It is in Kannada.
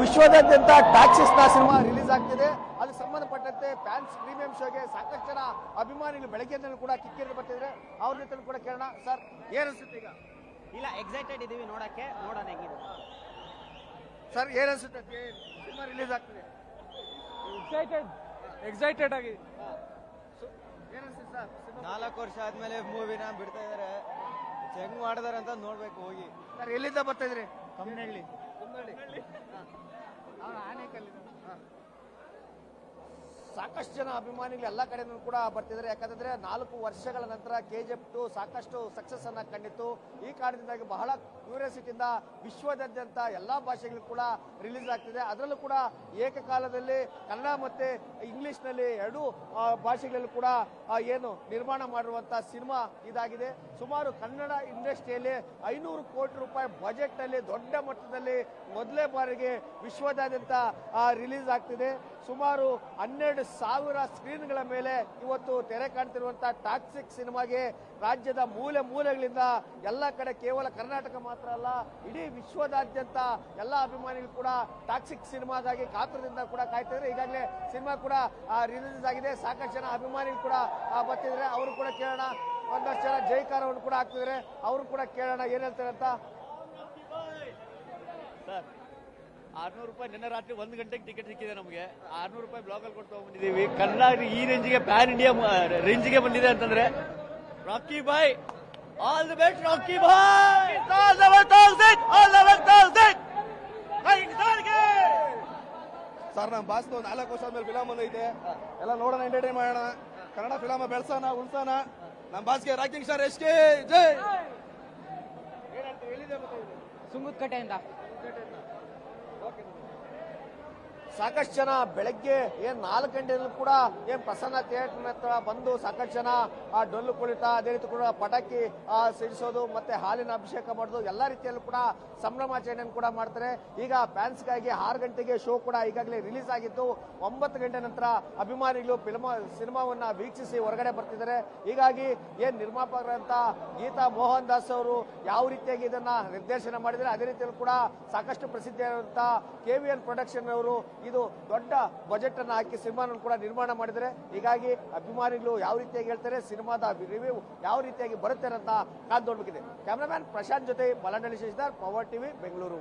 ವಿಶ್ವದಾದ್ಯಂತ ಟ್ಯಾಕ್ಸಿಸ್ ನ ಸಿನಿಮಾ ರಿಲೀಸ್ ಆಗ್ತಿದೆ. ಅದಕ್ಕೆ ಸಂಬಂಧಪಟ್ಟಂತೆ ಫ್ಯಾನ್ಸ್ ಪ್ರೀಮಿಯಂ ಶೋಗೆ ಸಾಕಷ್ಟು ಜನ ಅಭಿಮಾನಿಗಳು ಬೆಳಗ್ಗೆಯಿಂದಲೂ ಕೂಡ ಕಿಕ್ಕಿರಿದು ಬರ್ತಿದ್ರೆ ಅವ್ರ ಜೊತೆ ಕೂಡ ಕೇಳೋಣ. ಸರ್, ಏನಿಸುತ್ತೆ ಈಗ? ಇಲ್ಲ, ಎಕ್ಸೈಟೆಡ್ ಇದೀವಿ ನೋಡಕ್ಕೆ, ನೋಡೋಣ ಹೆಂಗಿದೆ. ಸರ್, ಏನಿಸುತ್ತೆ ಸಿನಿಮಾ ರಿಲೀಸ್ ಆಗ್ತಿದೆ? ಎಕ್ಸೈಟೆಡ್ ಆಗಿ ಏನಿಸುತ್ತೆ ಸರ್? 4 ವರ್ಷ ಆದ್ಮೇಲೆ ಮೂವಿನ ಬಿಡ್ತಾ ಇದಾರೆ. ಹೆಂಗ್ ಮಾಡಿದಾರೆ ಅಂತ ನೋಡ್ಬೇಕು ಹೋಗಿ. ಸರ್, ಎಲ್ಲಿಂದ ಬರ್ತಾ ಇದ್ರಿ? ಕಮ್ಮನಹಳ್ಳಿ. ಸಾಕಷ್ಟು ಜನ ಅಭಿಮಾನಿಗಳು ಎಲ್ಲ ಕಡೆನೂ ಕೂಡ ಬರ್ತಿದ್ದಾರೆ. ಯಾಕಂತಂದ್ರೆ 4 ವರ್ಷಗಳ ನಂತರ KGF 2 ಸಾಕಷ್ಟು ಸಕ್ಸಸ್ ಅನ್ನ ಕಂಡಿತ್ತು. ಈ ಕಾರಣದಿಂದಾಗಿ ಬಹಳ ಕ್ಯೂರಿಯಾಸಿಟಿಯಿಂದ ವಿಶ್ವದಾದ್ಯಂತ ಎಲ್ಲಾ ಭಾಷೆಗಳು ಕೂಡ ರಿಲೀಸ್ ಆಗ್ತಿದೆ. ಅದರಲ್ಲೂ ಕೂಡ ಏಕಕಾಲದಲ್ಲಿ ಕನ್ನಡ ಮತ್ತೆ ಇಂಗ್ಲಿಷ್ ನಲ್ಲಿ 2 ಭಾಷೆಗಳಲ್ಲೂ ಕೂಡ ಏನು ನಿರ್ಮಾಣ ಮಾಡಿರುವಂತಹ ಸಿನಿಮಾ ಇದಾಗಿದೆ. ಸುಮಾರು ಕನ್ನಡ ಇಂಡಸ್ಟ್ರಿಯಲ್ಲಿ 500 ಕೋಟಿ ರೂಪಾಯಿ ಬಜೆಟ್ ನಲ್ಲಿ ದೊಡ್ಡ ಮಟ್ಟದಲ್ಲಿ ಮೊದಲೇ ಬಾರಿಗೆ ವಿಶ್ವದಾದ್ಯಂತ ರಿಲೀಸ್ ಆಗ್ತಿದೆ. ಸುಮಾರು 12,000 ಸ್ಕ್ರೀನ್ಗಳ ಮೇಲೆ ಇವತ್ತು ತೆರೆ ಕಾಣ್ತಿರುವಂತಹ ಟಾಕ್ಸಿಕ್ ಸಿನಿಮಾಗೆ ರಾಜ್ಯದ ಮೂಲೆ ಮೂಲೆಗಳಿಂದ ಎಲ್ಲ ಕಡೆ, ಕೇವಲ ಕರ್ನಾಟಕ ಮಾತ್ರ ಅಲ್ಲ, ಇಡೀ ವಿಶ್ವದಾದ್ಯಂತ ಎಲ್ಲ ಅಭಿಮಾನಿಗಳು ಕೂಡ ಟಾಕ್ಸಿಕ್ ಸಿನಿಮಾಗಾಗಿ ಕಾತುರದಿಂದ ಕೂಡ ಕಾಯ್ತಿದ್ದಾರೆ. ಈಗಾಗಲೇ ಸಿನಿಮಾ ಕೂಡ ರಿಲೀಸ್ ಆಗಿದೆ. ಸಾಕಷ್ಟು ಜನ ಅಭಿಮಾನಿಗಳು ಕೂಡ ಬರ್ತಿದ್ದಾರೆ. ಅವರು ಕೂಡ ಕೇಳೋಣ. ಒಂದಷ್ಟು ಜನ ಜೈಕಾರವನ್ನು ಕೂಡ ಹಾಕ್ತಿದ್ದಾರೆ. ಅವರು ಕೂಡ ಕೇಳೋಣ ಏನ್ ಹೇಳ್ತಾರೆ ಅಂತ. ಸರ್, 600 ರೂಪಾಯಿ ನಿನ್ನೆ ರಾತ್ರಿ 1 ಗಂಟೆಗೆ ಟಿಕೆಟ್ ಸಿಕ್ಕಿದೆ ನಮಗೆ. 600 ರೂಪಾಯಿ ಬ್ಲಾಕ್ ಅಲ್ಲಿ ಕೊಟ್ಟು ಬಂದಿದ್ದೀವಿ. ಕನ್ನಡ ಈ ರೇಂಜ್ಗೆ, ಪ್ಯಾನ್ ಇಂಡಿಯಾ ರೇಂಜ್ಗೆ ಬಂದಿದೆ ಅಂತಂದ್ರೆ Rocky Bhai, all the best Rocky Bhai, all the best. Sir, ನಮ್ಮ ಬಾಸ್ 4 ವರ್ಷ ಆದ್ಮೇಲೆ ಫಿಲಮ್ ಬಂದೈತೆ. ಎಲ್ಲ ನೋಡೋಣ, ಎಂಟರ್ಟೈನ್ ಮಾಡೋಣ, ಕನ್ನಡ ಫಿಲಮ್ ಬೆಳೆಸೋಣ, ಉಳ್ಸೋಣ. ನಮ್ಮ ಬಾಸ್ಗೆ ರಾಕಿಂಗ್ ಸ್ಟಾರ್ ಎಸ್ಕೆ ಜೈ. ಸುಂಗುದಕಟ್ಟೆಯಿಂದ ಸಾಕಷ್ಟು ಜನ ಬೆಳಗ್ಗೆ 4 ಗಂಟೆಯಲ್ಲೂ ಕೂಡ ಪ್ರಸನ್ನ ಥಿಯೇಟರ್ ಹತ್ರ ಬಂದು ಸಾಕಷ್ಟು ಜನ ಡೊಳ್ಳು ಕುಣಿತ, ಅದೇ ರೀತಿ ಕೂಡ ಪಟಾಕಿ ಸಿಡಿಸೋದು ಮತ್ತೆ ಹಾಲಿನ ಅಭಿಷೇಕ ಮಾಡೋದು ಎಲ್ಲ ರೀತಿಯಲ್ಲೂ ಕೂಡ ಸಂಭ್ರಮಾಚರಣೆಯನ್ನು ಕೂಡ ಮಾಡ್ತಾರೆ. ಈಗ ಫ್ಯಾನ್ಸ್ಗಾಗಿ 6 ಗಂಟೆಗೆ ಶೋ ಕೂಡ ಈಗಾಗಲೇ ರಿಲೀಸ್ ಆಗಿದ್ದು, 9 ಗಂಟೆ ನಂತರ ಅಭಿಮಾನಿಗಳು ಸಿನಿಮಾವನ್ನ ವೀಕ್ಷಿಸಿ ಹೊರಗಡೆ ಬರ್ತಿದ್ದಾರೆ. ಹೀಗಾಗಿ ನಿರ್ಮಾಪಕರಂತ ಗೀತಾ ಮೋಹನ್ ದಾಸ್ ಅವರು ಯಾವ ರೀತಿಯಾಗಿ ಇದನ್ನ ನಿರ್ದೇಶನ ಮಾಡಿದರೆ, ಅದೇ ರೀತಿಯಲ್ಲೂ ಕೂಡ ಸಾಕಷ್ಟು ಪ್ರಸಿದ್ಧಿಯಾದಂತಹ KVN ಪ್ರೊಡಕ್ಷನ್ ಅವರು ಇದು ದೊಡ್ಡ ಬಜೆಟ್ ಅನ್ನು ಹಾಕಿ ಸಿನಿಮಾನ ಕೂಡ ನಿರ್ಮಾಣ ಮಾಡಿದರೆ. ಹೀಗಾಗಿ ಅಭಿಮಾನಿಗಳು ಯಾವ ರೀತಿಯಾಗಿ ಹೇಳ್ತಾರೆ, ಸಿನಿಮಾದ ರಿವ್ಯೂ ಯಾವ ರೀತಿಯಾಗಿ ಬರುತ್ತೆ ಅಂತ ಕಾದು ನೋಡ್ಬೇಕಿದೆ. ಕ್ಯಾಮರಾಮ್ಯಾನ್ ಪ್ರಶಾಂತ್ ಜೊತೆ ಮಲನಳ್ಳಿ ಶಶಿಧರ್, ಪವರ್ ಟಿವಿ, ಬೆಂಗಳೂರು.